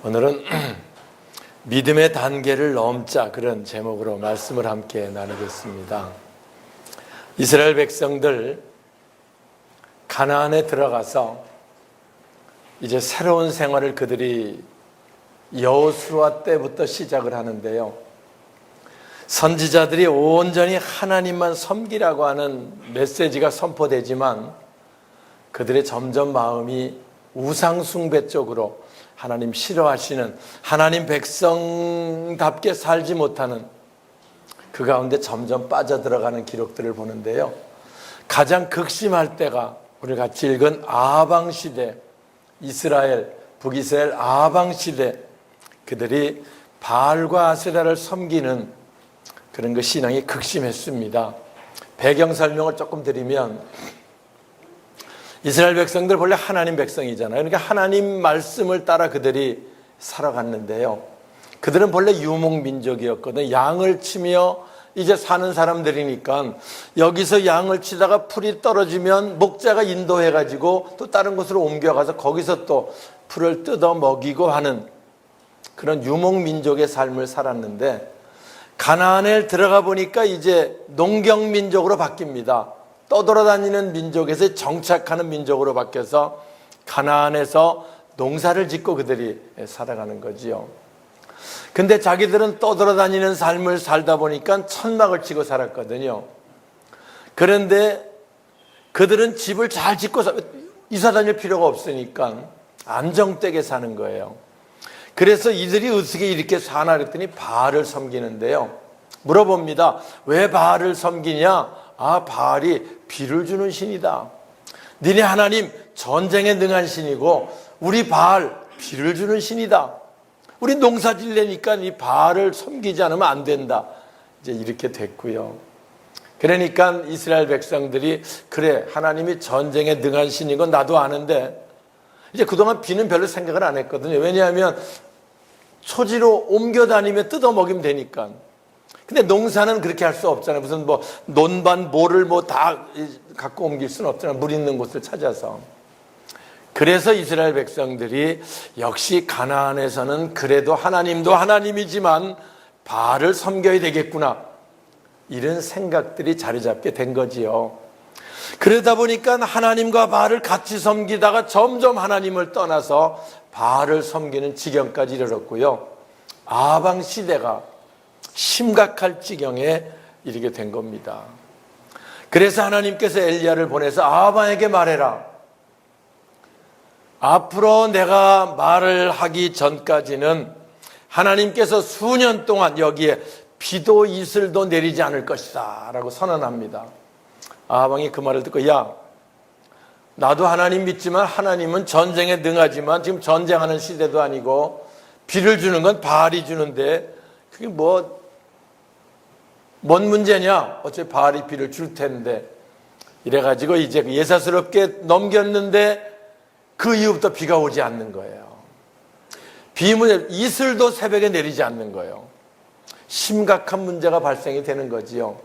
오늘은 믿음의 단계를 넘자, 그런 제목으로 말씀을 함께 나누겠습니다. 이스라엘 백성들 가나안에 들어가서 이제 새로운 생활을 그들이 여호수아 때부터 시작을 하는데요, 선지자들이 온전히 하나님만 섬기라고 하는 메시지가 선포되지만 그들의 점점 마음이 우상 숭배 쪽으로, 하나님 싫어하시는, 하나님 백성답게 살지 못하는 그 가운데 점점 빠져들어가는 기록들을 보는데요, 가장 극심할 때가 우리 같이 읽은 아방 시대, 이스라엘, 북이스라엘 아방 시대, 그들이 바알과 아세라를 섬기는 그런 그 신앙이 극심했습니다. 배경 설명을 조금 드리면, 이스라엘 백성들 본래 하나님 백성이잖아요. 그러니까 하나님 말씀을 따라 그들이 살아갔는데요, 그들은 본래 유목민족이었거든요. 양을 치며 이제 사는 사람들이니까 여기서 양을 치다가 풀이 떨어지면 목자가 인도해가지고 또 다른 곳으로 옮겨가서 거기서 또 풀을 뜯어 먹이고 하는 그런 유목민족의 삶을 살았는데, 가나안에 들어가 보니까 이제 농경민족으로 바뀝니다. 떠돌아다니는 민족에서 정착하는 민족으로 바뀌어서 가나안에서 농사를 짓고 그들이 살아가는 거지요. 근데 자기들은 떠돌아다니는 삶을 살다 보니까 천막을 치고 살았거든요. 그런데 그들은 집을 잘 짓고 이사 다닐 필요가 없으니까 안정되게 사는 거예요. 그래서 이들이 어떻게 이렇게 사나 그랬더니 바알을 섬기는데요, 물어봅니다. 왜 바알을 섬기냐? 아, 바알이 비를 주는 신이다. 니네 하나님 전쟁에 능한 신이고 우리 바알 비를 주는 신이다. 우리 농사 지려니까 이 바알을 섬기지 않으면 안 된다. 이제 이렇게 됐고요. 그러니까 이스라엘 백성들이, 그래, 하나님이 전쟁에 능한 신인 건 나도 아는데, 이제 그동안 비는 별로 생각을 안 했거든요. 왜냐하면 초지로 옮겨 다니며 뜯어 먹이면 되니까. 근데 농사는 그렇게 할 수 없잖아요. 무슨 뭐 논반 모를 뭐 다 갖고 옮길 수는 없잖아요. 물 있는 곳을 찾아서. 그래서 이스라엘 백성들이 역시 가나안에서는 그래도 하나님도 하나님이지만 바알을 섬겨야 되겠구나, 이런 생각들이 자리 잡게 된 거지요. 그러다 보니까 하나님과 바알을 같이 섬기다가 점점 하나님을 떠나서 바알을 섬기는 지경까지 이르렀고요, 아방 시대가 심각할 지경에 이르게 된 겁니다. 그래서 하나님께서 엘리야를 보내서 아방에게 말해라. 앞으로 내가 말을 하기 전까지는 하나님께서 수년 동안 여기에 비도 이슬도 내리지 않을 것이다 라고 선언합니다. 아방이 그 말을 듣고, 야, 나도 하나님 믿지만 하나님은 전쟁에 능하지만 지금 전쟁하는 시대도 아니고 비를 주는 건 바알이 주는데 그게 뭔 문제냐? 어차피 바알이 비를 줄 텐데. 이래가지고 이제 예사스럽게 넘겼는데 그 이후부터 비가 오지 않는 거예요. 비 문제, 이슬도 새벽에 내리지 않는 거예요. 심각한 문제가 발생이 되는 거지요.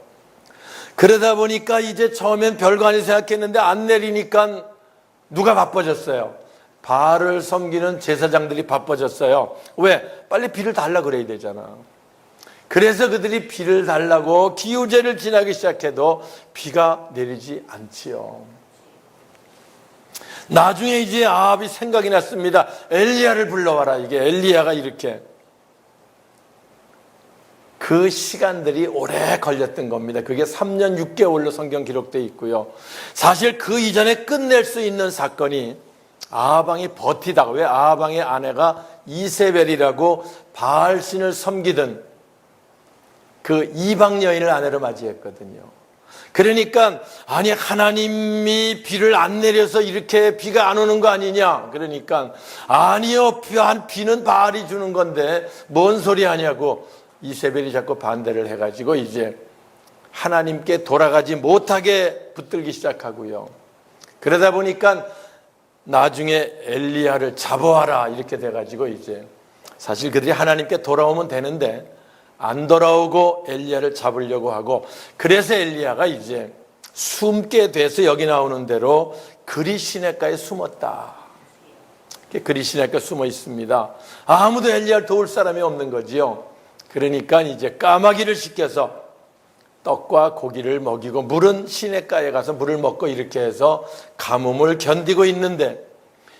그러다 보니까 이제 처음엔 별거 아니 생각했는데 안 내리니까 누가 바빠졌어요? 바알을 섬기는 제사장들이 바빠졌어요. 왜? 빨리 비를 달라 그래야 되잖아. 그래서 그들이 비를 달라고 기우제를 지나기 시작해도 비가 내리지 않지요. 나중에 이제 아합이 생각이 났습니다. 엘리야를 불러와라. 이게 엘리야가 이렇게. 그 시간들이 오래 걸렸던 겁니다. 그게 3년 6개월로 성경 기록되어 있고요. 사실 그 이전에 끝낼 수 있는 사건이, 아합왕이 버티다가, 왜? 아합왕의 아내가 이세벨이라고 바알신을 섬기던 그 이방 여인을 아내로 맞이했거든요. 그러니까 아니, 하나님이 비를 안 내려서 이렇게 비가 안 오는 거 아니냐? 그러니까 아니요, 비는 바알이 주는 건데 뭔 소리 하냐고 이세벨이 자꾸 반대를 해가지고 이제 하나님께 돌아가지 못하게 붙들기 시작하고요. 그러다 보니까 나중에 엘리야를 잡아와라 이렇게 돼가지고 이제 사실 그들이 하나님께 돌아오면 되는데 안 돌아오고 엘리야를 잡으려고 하고, 그래서 엘리야가 이제 숨게 돼서 여기 나오는 대로 그리 시냇가에 숨었다. 그리 시내가 숨어 있습니다. 아무도 엘리야를 도울 사람이 없는 거지요. 그러니까 이제 까마귀를 시켜서 떡과 고기를 먹이고 물은 시냇가에 가서 물을 먹고 이렇게 해서 가뭄을 견디고 있는데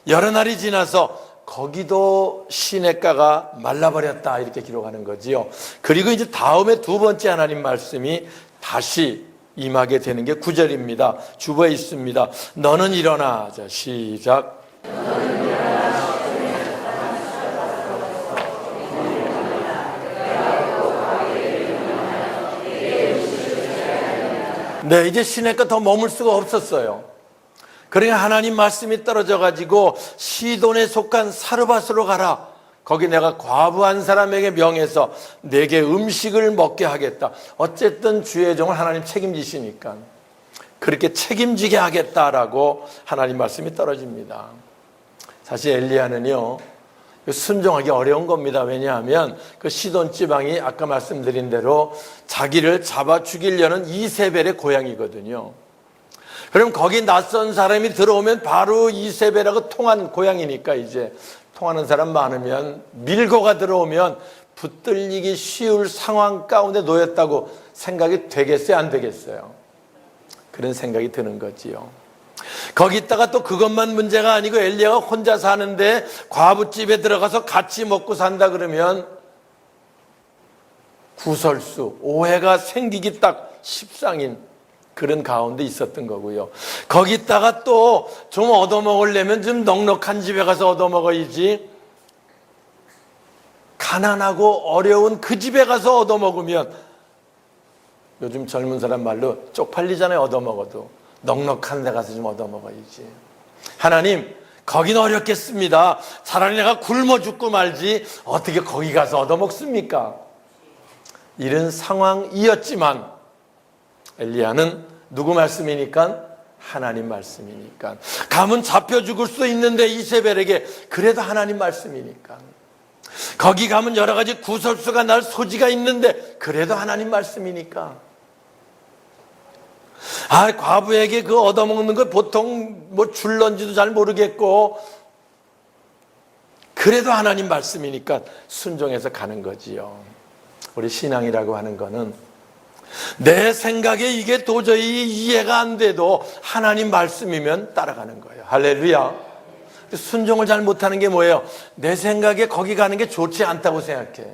여러 날이 지나서 거기도 시냇가가 말라버렸다 이렇게 기록하는 거지요. 그리고 이제 다음에 두 번째 하나님 말씀이 다시 임하게 되는 게 9절입니다. 주보에 있습니다. 너는 일어나. 자, 시작. 네, 이제 시냇가 더 머물 수가 없었어요. 그러니까 하나님 말씀이 떨어져 가지고 시돈에 속한 사르밧으로 가라. 거기 내가 과부 한 사람에게 명해서 내게 음식을 먹게 하겠다. 어쨌든 주의 종을 하나님 책임지시니까 그렇게 책임지게 하겠다라고 하나님 말씀이 떨어집니다. 사실 엘리야는요, 순종하기 어려운 겁니다. 왜냐하면 그 시돈 지방이 아까 말씀드린 대로 자기를 잡아 죽이려는 이세벨의 고향이거든요. 그럼 거기 낯선 사람이 들어오면 바로 이세벨하고 통한 고향이니까 이제 통하는 사람 많으면 밀고가 들어오면 붙들리기 쉬울 상황 가운데 놓였다고 생각이 되겠어요? 안 되겠어요? 그런 생각이 드는 거지요. 거기다가 또 그것만 문제가 아니고 엘리야가 혼자 사는데 과부집에 들어가서 같이 먹고 산다 그러면 구설수, 오해가 생기기 딱 십상인 그런 가운데 있었던 거고요. 거기다가 또 좀 얻어먹으려면 좀 넉넉한 집에 가서 얻어먹어야지 가난하고 어려운 그 집에 가서 얻어먹으면 요즘 젊은 사람 말로 쪽팔리잖아요. 얻어먹어도 넉넉한 데 가서 좀 얻어먹어야지. 하나님, 거긴 어렵겠습니다. 차라리 내가 굶어 죽고 말지 어떻게 거기 가서 얻어먹습니까? 이런 상황이었지만 엘리야는 누구 말씀이니까? 하나님 말씀이니까. 가면 잡혀 죽을 수도 있는데 이세벨에게 그래도 하나님 말씀이니까. 거기 가면 여러 가지 구설수가 날 소지가 있는데 그래도 하나님 말씀이니까. 과부에게 그 얻어먹는 거 보통 뭐 줄런지도 잘 모르겠고 그래도 하나님 말씀이니까 순종해서 가는 거지요. 우리 신앙이라고 하는 거는 내 생각에 이게 도저히 이해가 안 돼도 하나님 말씀이면 따라가는 거예요. 할렐루야. 순종을 잘 못하는 게 뭐예요? 내 생각에 거기 가는 게 좋지 않다고 생각해.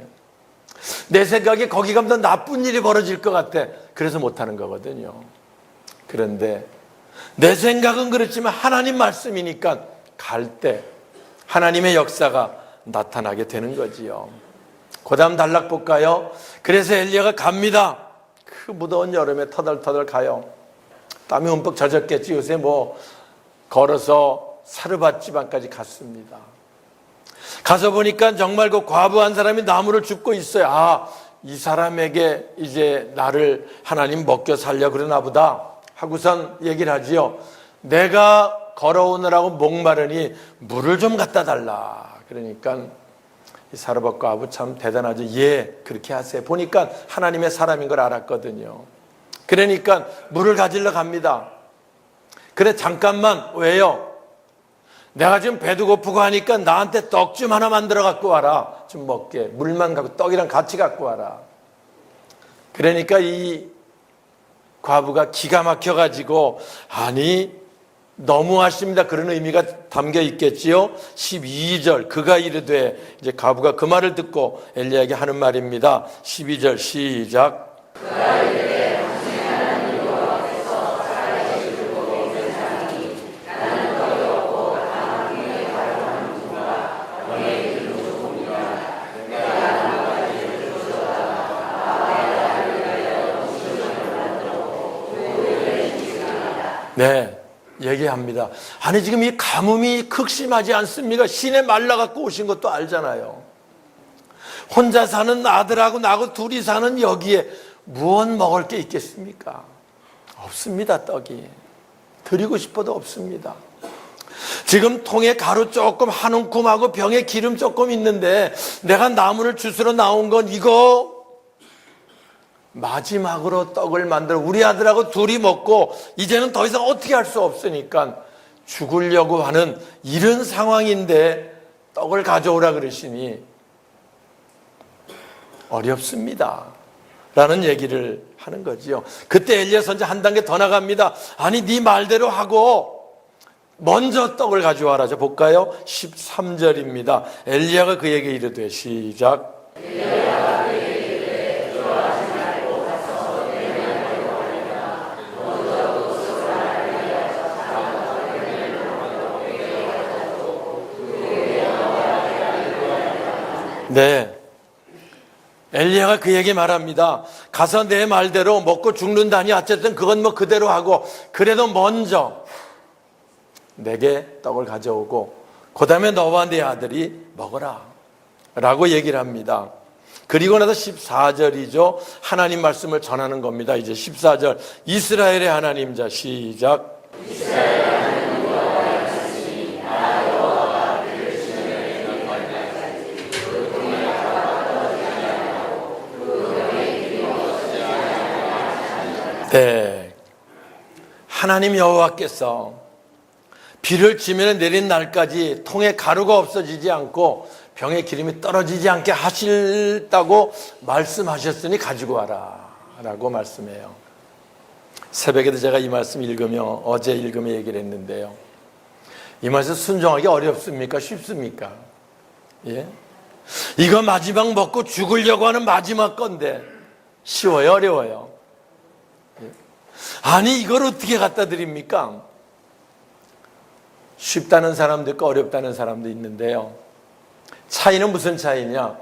내 생각에 거기 가면 더 나쁜 일이 벌어질 것 같아. 그래서 못하는 거거든요. 그런데 내 생각은 그렇지만 하나님 말씀이니까 갈 때 하나님의 역사가 나타나게 되는 거지요. 그 다음 단락 볼까요? 그래서 엘리야가 갑니다. 그 무더운 여름에 터덜터덜 가요. 땀이 흠뻑 젖었겠지. 요새 뭐 걸어서 사르밧 지방까지 갔습니다. 가서 보니까 정말 그 과부 한 사람이 나무를 줍고 있어요. 이 사람에게 이제 나를 하나님 먹여 살려 그러나 보다 하고선 얘기를 하지요. 내가 걸어오느라고 목마르니 물을 좀 갖다 달라. 그러니까 이 사르밧 과부 참 대단하죠. 예, 그렇게 하세요. 보니까 하나님의 사람인 걸 알았거든요. 그러니까 물을 가지러 갑니다. 그래, 잠깐만. 왜요? 내가 지금 배도 고프고 하니까 나한테 떡 좀 하나 만들어 갖고 와라. 좀 먹게. 물만 갖고 떡이랑 같이 갖고 와라. 그러니까 이 과부가 기가 막혀가지고 너무하십니다. 그런 의미가 담겨 있겠지요. 12절 그가 이르되 이제 과부가 그 말을 듣고 엘리야에게 하는 말입니다. 12절 시작. 그가 이르되 당신이 하나님 여호와 앞에서 살아계실 보고 있는 자니 나는 떡이 없고 다만 위에 가려하는 누가 너의 길로 봅니다. 내가 나무가지를 주었다가 아바의 아들을 위하여 음식을 만들고 그의 음식이다. 네. 얘기합니다. 지금 이 가뭄이 극심하지 않습니까? 시내 말라갖고 오신 것도 알잖아요. 혼자 사는 아들하고 나하고 둘이 사는 여기에 무엇 먹을 게 있겠습니까? 없습니다. 떡이. 드리고 싶어도 없습니다. 지금 통에 가루 조금 한 움큼하고 병에 기름 조금 있는데 내가 나무를 주스러 나온 건 이거 마지막으로 떡을 만들어 우리 아들하고 둘이 먹고 이제는 더 이상 어떻게 할 수 없으니까 죽으려고 하는 이런 상황인데 떡을 가져오라 그러시니 어렵습니다 라는 얘기를 하는 거지요. 그때 엘리야 선지자 한 단계 더 나갑니다. 아니 네 말대로 하고 먼저 떡을 가져와라. 자 볼까요? 13절입니다. 엘리야가 그에게 이르되 시작. 네, 엘리야가 그에게 말합니다. 가서 내 말대로 먹고 죽는다니 어쨌든 그건 뭐 그대로 하고 그래도 먼저 내게 떡을 가져오고 그 다음에 너와 네 아들이 먹어라 라고 얘기를 합니다. 그리고 나서 14절이죠. 하나님 말씀을 전하는 겁니다. 이제 14절 이스라엘의 하나님. 자 시작. 네, 하나님 여호와께서 비를 지면에 내린 날까지 통에 가루가 없어지지 않고 병에 기름이 떨어지지 않게 하실다고 말씀하셨으니 가지고 와라 라고 말씀해요. 새벽에도 제가 이 말씀 읽으며 어제 읽으며 얘기를 했는데요. 이 말씀 순종하기 어렵습니까? 쉽습니까? 예? 이거 마지막 먹고 죽으려고 하는 마지막 건데 쉬워요? 어려워요? 아니 이걸 어떻게 갖다 드립니까? 쉽다는 사람도 있고 어렵다는 사람도 있는데요. 차이는 무슨 차이냐?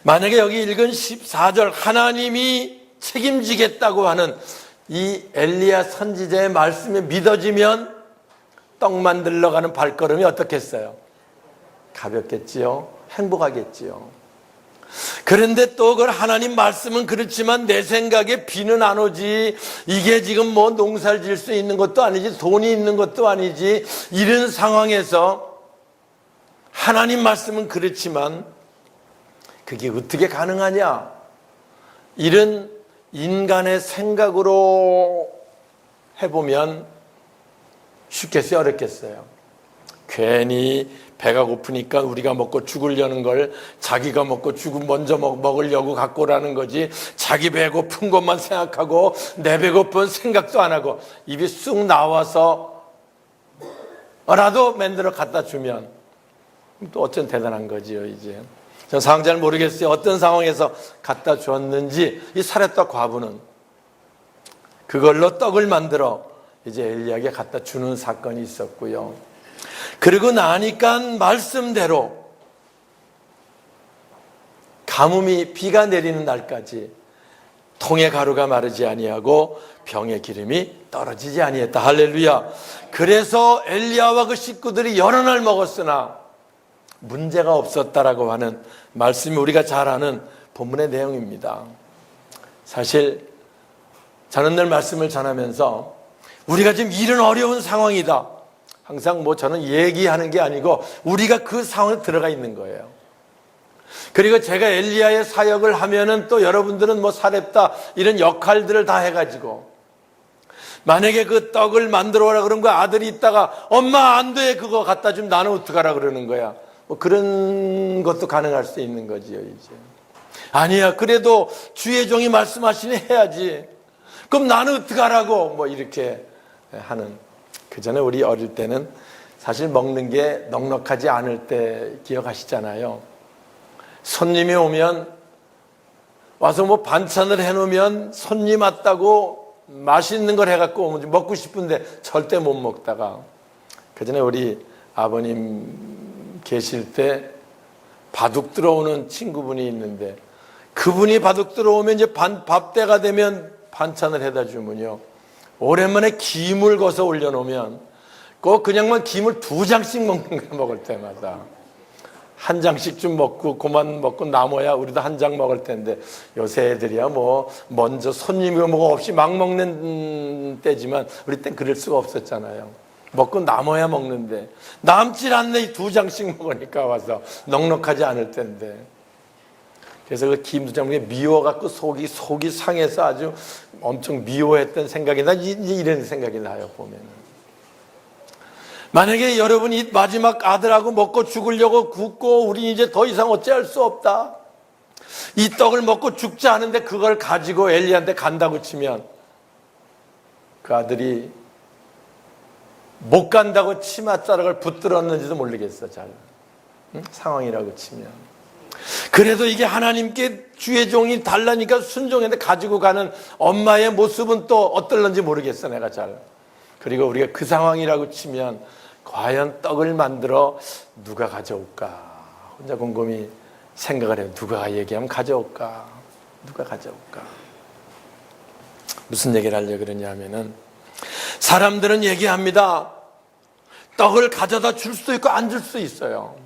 만약에 여기 읽은 14절 하나님이 책임지겠다고 하는 이 엘리야 선지자의 말씀이 믿어지면 떡 만들러 가는 발걸음이 어떻겠어요? 가볍겠지요? 행복하겠지요? 그런데 또 그 하나님 말씀은 그렇지만 내 생각에 비는 안 오지, 이게 지금 뭐 농사를 지을 수 있는 것도 아니지, 돈이 있는 것도 아니지, 이런 상황에서 하나님 말씀은 그렇지만 그게 어떻게 가능하냐? 이런 인간의 생각으로 해보면 쉽겠어요? 어렵겠어요? 괜히 배가 고프니까 우리가 먹고 죽으려는 걸 자기가 먹고 죽으면 먼저 먹으려고 갖고 오라는 거지, 자기 배고픈 것만 생각하고 내 배고픈 생각도 안 하고 입이 쑥 나와서 라도 만들어 갖다 주면 또 어쩐 대단한 거지요. 이제 전 상황 잘 모르겠어요. 어떤 상황에서 갖다 줬는지. 이 사렙다 과부는 그걸로 떡을 만들어 이제 엘리야에게 갖다 주는 사건이 있었고요. 그리고 나니까 말씀대로 가뭄이 비가 내리는 날까지 통의 가루가 마르지 아니하고 병의 기름이 떨어지지 아니했다. 할렐루야. 그래서 엘리야와 그 식구들이 여러 날 먹었으나 문제가 없었다라고 하는 말씀이 우리가 잘 아는 본문의 내용입니다. 사실 저는 늘 말씀을 전하면서 우리가 지금 이런 어려운 상황이다, 항상 뭐 저는 얘기하는 게 아니고 우리가 그 상황에 들어가 있는 거예요. 그리고 제가 엘리야의 사역을 하면은 또 여러분들은 뭐 사렙다 이런 역할들을 다 해가지고 만약에 그 떡을 만들어 오라 그런 거 아들이 있다가 엄마 안 돼 그거 갖다 주면 나는 어떡하라 그러는 거야. 뭐 그런 것도 가능할 수 있는 거지요. 이제 아니야 그래도 주의 종이 말씀하시니 해야지. 그럼 나는 어떡하라고 뭐 이렇게 하는. 그 전에 우리 어릴 때는 사실 먹는 게 넉넉하지 않을 때 기억하시잖아요. 손님이 오면 와서 뭐 반찬을 해놓으면 손님 왔다고 맛있는 걸 해갖고 오면 먹고 싶은데 절대 못 먹다가, 그 전에 우리 아버님 계실 때 바둑 들어오는 친구분이 있는데 그분이 바둑 들어오면 이제 밥 때가 되면 반찬을 해다 주면요, 오랜만에 김을 거서 올려놓으면 꼭 그냥만 김을 2장씩 먹는 거야. 먹을 때마다 한 장씩 좀 먹고 그만 먹고 남아야 우리도 한 장 먹을 텐데, 요새 애들이야 뭐 먼저 손님이 뭐가 없이 막 먹는 때지만 우리 땐 그럴 수가 없었잖아요. 먹고 남아야 먹는데 남질 않네. 2장씩 먹으니까 와서 넉넉하지 않을 텐데. 그래서 그 김 2장 미워갖고 속이 상해서 아주 엄청 미워했던 생각이 나. 이런 생각이 나요. 보면은 만약에 여러분이 마지막 아들하고 먹고 죽으려고 굽고 우린 이제 더 이상 어찌할 수 없다, 이 떡을 먹고 죽지 않은데 그걸 가지고 엘리야한테 간다고 치면 그 아들이 못 간다고 치맛자락을 붙들었는지도 모르겠어. 잘 상황이라고 치면. 그래도 이게 하나님께 주의 종이 달라니까 순종했는데 가지고 가는 엄마의 모습은 또 어떨런지 모르겠어, 내가 잘. 그리고 우리가 그 상황이라고 치면 과연 떡을 만들어 누가 가져올까 혼자 곰곰이 생각을 해요. 누가 얘기하면 가져올까, 누가 가져올까. 무슨 얘기를 하려고 그러냐면은, 사람들은 얘기합니다. 떡을 가져다 줄 수도 있고 안 줄 수 있어요.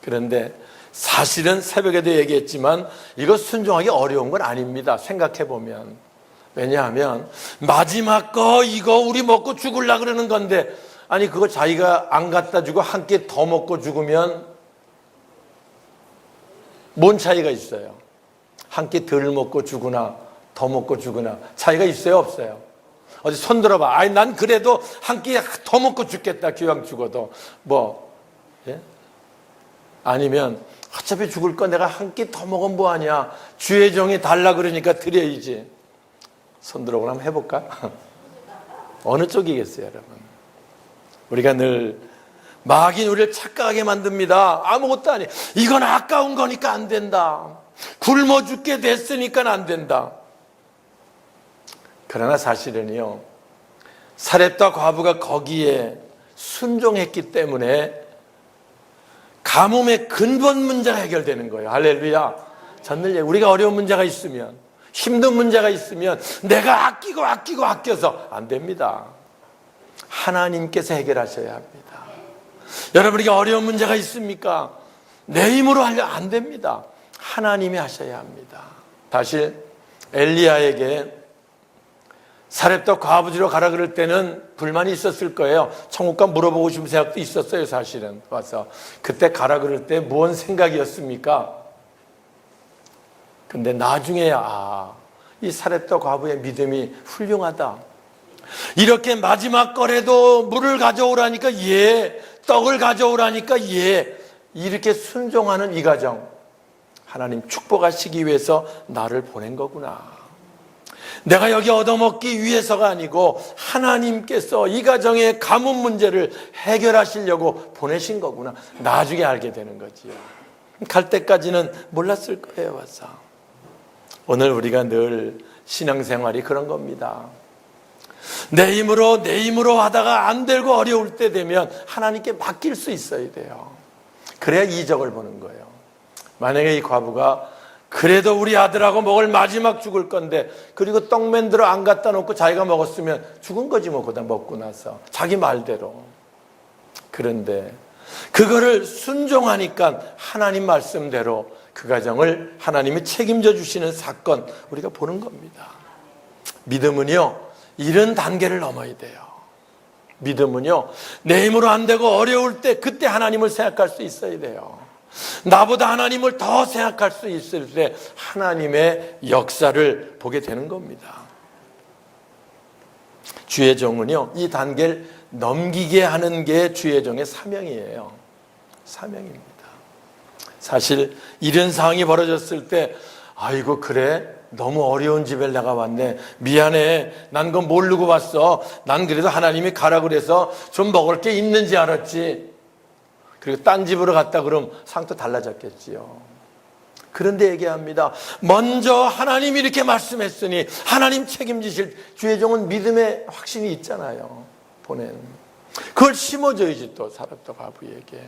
그런데 사실은 새벽에도 얘기했지만 이거 순종하기 어려운 건 아닙니다. 생각해보면. 왜냐하면 마지막 거 이거 우리 먹고 죽으려고 그러는 건데, 아니 그거 자기가 안 갖다 주고 한 끼 더 먹고 죽으면 뭔 차이가 있어요? 한 끼 덜 먹고 죽으나 더 먹고 죽으나 차이가 있어요, 없어요? 어디 손 들어봐. 아니 난 그래도 한 끼 더 먹고 죽겠다, 기왕 죽어도. 뭐 예? 아니면 어차피 죽을 거 내가 한 끼 더 먹으면 뭐하냐, 주의 종이 달라 그러니까 드려야지. 손 들어보고 한번 해볼까? 어느 쪽이겠어요, 여러분? 우리가 늘 마귀는 우리를 착각하게 만듭니다. 아무것도 아니에요. 이건 아까운 거니까 안 된다. 굶어 죽게 됐으니까 안 된다. 그러나 사실은요, 사렙과 과부가 거기에 순종했기 때문에 가뭄의 근본 문제가 해결되는 거예요. 할렐루야. 저는 우리가 어려운 문제가 있으면, 힘든 문제가 있으면 내가 아껴서 안 됩니다. 하나님께서 해결하셔야 합니다. 여러분에게 어려운 문제가 있습니까? 내 힘으로 하려 안 됩니다. 하나님이 하셔야 합니다. 사실 엘리야에게 사렙과 과부지로 가라 그럴 때는 불만이 있었을 거예요. 천국가 물어보고 싶은 생각도 있었어요. 사실은 와서 그때 가라 그럴 때 무슨 생각이었습니까? 근데 나중에야 이 사렙과 과부의 믿음이 훌륭하다. 이렇게 마지막 거래도 물을 가져오라니까 예, 떡을 가져오라니까 예, 이렇게 순종하는 이 가정, 하나님 축복하시기 위해서 나를 보낸 거구나. 내가 여기 얻어먹기 위해서가 아니고 하나님께서 이 가정의 가뭄 문제를 해결하시려고 보내신 거구나. 나중에 알게 되는 거지요. 갈 때까지는 몰랐을 거예요. 와서 오늘 우리가 늘 신앙생활이 그런 겁니다. 내 힘으로 하다가 안 되고 어려울 때 되면 하나님께 맡길 수 있어야 돼요. 그래야 이적을 보는 거예요. 만약에 이 과부가 그래도 우리 아들하고 먹을 마지막 죽을 건데, 그리고 떡 만들어 안 갖다 놓고 자기가 먹었으면 죽은 거지 뭐, 그다 먹고 나서 자기 말대로. 그런데 그거를 순종하니까 하나님 말씀대로 그 가정을 하나님이 책임져 주시는 사건, 우리가 보는 겁니다. 믿음은요, 이런 단계를 넘어야 돼요. 믿음은요, 내 힘으로 안 되고 어려울 때 그때 하나님을 생각할 수 있어야 돼요. 나보다 하나님을 더 생각할 수 있을 때 하나님의 역사를 보게 되는 겁니다. 주의 종은요, 이 단계를 넘기게 하는 게 주의 종의 사명이에요. 사명입니다. 사실 이런 상황이 벌어졌을 때, 아이고 그래? 너무 어려운 집에 내가 왔네. 미안해. 난 그거 모르고 왔어. 난 그래도 하나님이 가라 그래서 좀 먹을 게 있는지 알았지. 그리고 딴 집으로 갔다 그러면 상도 달라졌겠지요. 그런데 얘기합니다. 먼저 하나님이 이렇게 말씀했으니 하나님 책임지실, 주의 종은 믿음의 확신이 있잖아요. 보낸. 그걸 심어줘야지 또 사렙과 과부에게.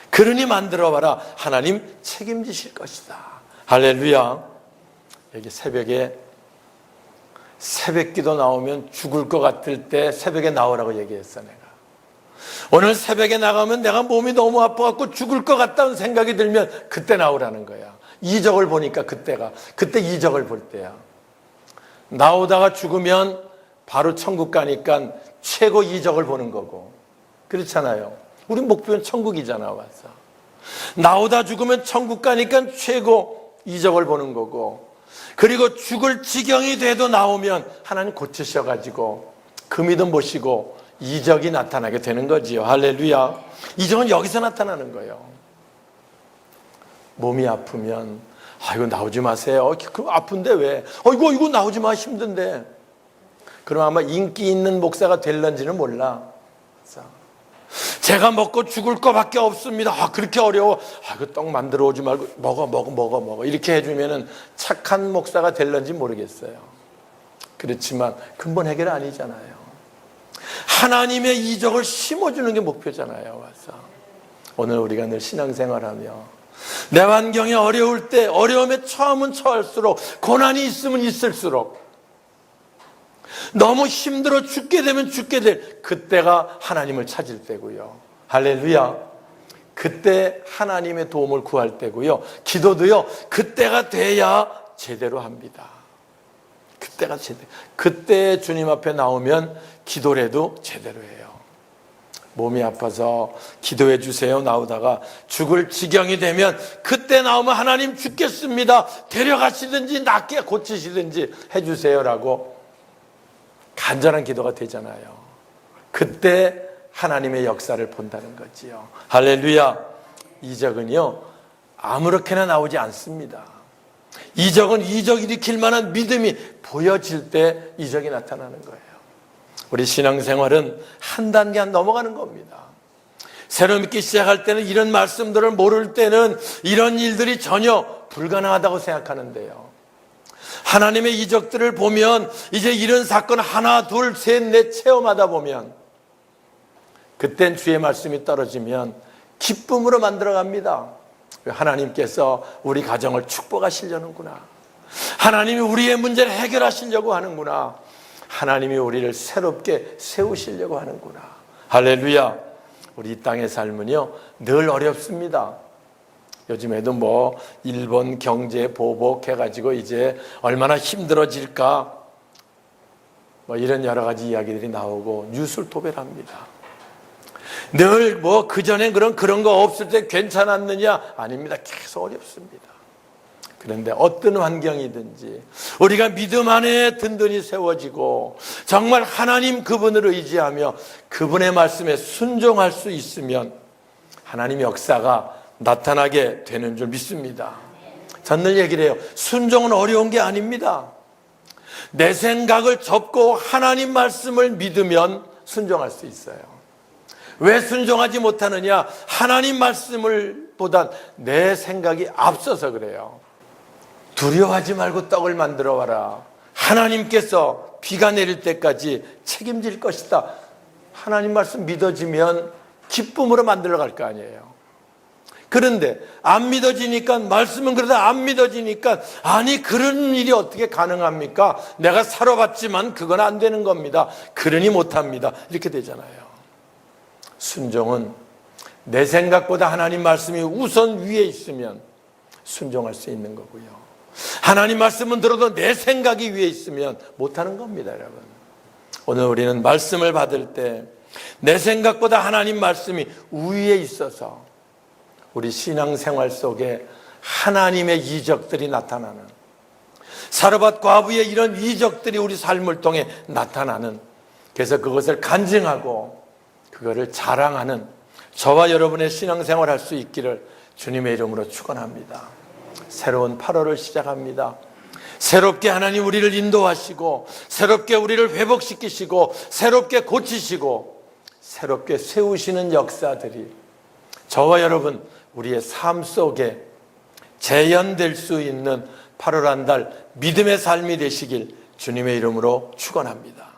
그러니 만들어봐라. 하나님 책임지실 것이다. 할렐루야. 여기 새벽에 새벽기도 나오면 죽을 것 같을 때 새벽에 나오라고 얘기했어. 내가 오늘 새벽에 나가면 내가 몸이 너무 아파갖고 죽을 것 같다는 생각이 들면 그때 나오라는 거야. 이적을 보니까 그때 이적을 볼 때야. 나오다가 죽으면 바로 천국 가니까 최고 이적을 보는 거고, 그렇잖아요. 우리 목표는 천국이잖아. 와서 나오다 죽으면 천국 가니까 최고 이적을 보는 거고, 그리고 죽을 지경이 돼도 나오면 하나님 고치셔가지고 그 믿음 보시고 이적이 나타나게 되는 거지요. 할렐루야. 이적은 여기서 나타나는 거예요. 몸이 아프면 이거 나오지 마세요. 아픈데 왜? 이거 나오지 마, 힘든데. 그럼 아마 인기 있는 목사가 될런지는 몰라. 제가 먹고 죽을 거밖에 없습니다. 그렇게 어려워. 이거 떡 만들어 오지 말고 먹어. 이렇게 해주면은 착한 목사가 될런지 모르겠어요. 그렇지만 근본 해결 아니잖아요. 하나님의 이적을 심어주는 게 목표잖아요. 와서 오늘 우리가 늘 신앙생활하며 내 환경이 어려울 때, 어려움에 처하면 처할수록, 고난이 있으면 있을수록, 너무 힘들어 죽게 되면 죽게 될 그때가 하나님을 찾을 때고요. 할렐루야. 그때 하나님의 도움을 구할 때고요. 기도도요, 그때가 돼야 제대로 합니다. 그때가 제대로. 그때 주님 앞에 나오면 기도라도 제대로 해요. 몸이 아파서 기도해 주세요 나오다가 죽을 지경이 되면 그때 나오면 하나님 죽겠습니다, 데려가시든지 낫게 고치시든지 해주세요라고 간절한 기도가 되잖아요. 그때 하나님의 역사를 본다는 거지요. 할렐루야. 이적은요 아무렇게나 나오지 않습니다. 이적은 이적 일으킬 만한 믿음이 보여질 때 이적이 나타나는 거예요. 우리 신앙생활은 한 단계 넘어가는 겁니다. 새로 믿기 시작할 때는 이런 말씀들을 모를 때는 이런 일들이 전혀 불가능하다고 생각하는데요. 하나님의 이적들을 보면 이제 이런 사건 하나, 둘, 셋, 넷 체험하다 보면 그땐 주의 말씀이 떨어지면 기쁨으로 만들어갑니다. 하나님께서 우리 가정을 축복하시려는구나. 하나님이 우리의 문제를 해결하시려고 하는구나. 하나님이 우리를 새롭게 세우시려고 하는구나. 할렐루야. 우리 이 땅의 삶은요 늘 어렵습니다. 요즘에도 일본 경제 보복 해가지고 이제 얼마나 힘들어질까 이런 여러 가지 이야기들이 나오고 뉴스를 도배합니다. 늘 그전엔 그런 거 없을 때 괜찮았느냐? 아닙니다. 계속 어렵습니다. 그런데 어떤 환경이든지 우리가 믿음 안에 든든히 세워지고 정말 하나님 그분을 의지하며 그분의 말씀에 순종할 수 있으면 하나님의 역사가 나타나게 되는 줄 믿습니다. 전 늘 얘기를 해요. 순종은 어려운 게 아닙니다. 내 생각을 접고 하나님 말씀을 믿으면 순종할 수 있어요. 왜 순종하지 못하느냐? 하나님 말씀을 보단 내 생각이 앞서서 그래요. 두려워하지 말고 떡을 만들어 와라. 하나님께서 비가 내릴 때까지 책임질 것이다. 하나님 말씀 믿어지면 기쁨으로 만들어 갈 거 아니에요. 그런데 안 믿어지니까, 말씀은 그러다 안 믿어지니까, 아니 그런 일이 어떻게 가능합니까? 내가 살아봤지만 그건 안 되는 겁니다. 그러니 못합니다. 이렇게 되잖아요. 순종은 내 생각보다 하나님 말씀이 우선 위에 있으면 순종할 수 있는 거고요. 하나님 말씀은 들어도 내 생각이 위에 있으면 못하는 겁니다, 여러분. 오늘 우리는 말씀을 받을 때 내 생각보다 하나님 말씀이 위에 있어서 우리 신앙생활 속에 하나님의 이적들이 나타나는, 사르밧 과부의 이런 이적들이 우리 삶을 통해 나타나는, 그래서 그것을 간증하고 그거를 자랑하는 저와 여러분의 신앙생활 할 수 있기를 주님의 이름으로 축원합니다. 새로운 8월을 시작합니다. 새롭게 하나님 우리를 인도하시고 새롭게 우리를 회복시키시고 새롭게 고치시고 새롭게 세우시는 역사들이 저와 여러분 우리의 삶 속에 재현될 수 있는 8월 한 달 믿음의 삶이 되시길 주님의 이름으로 축원합니다.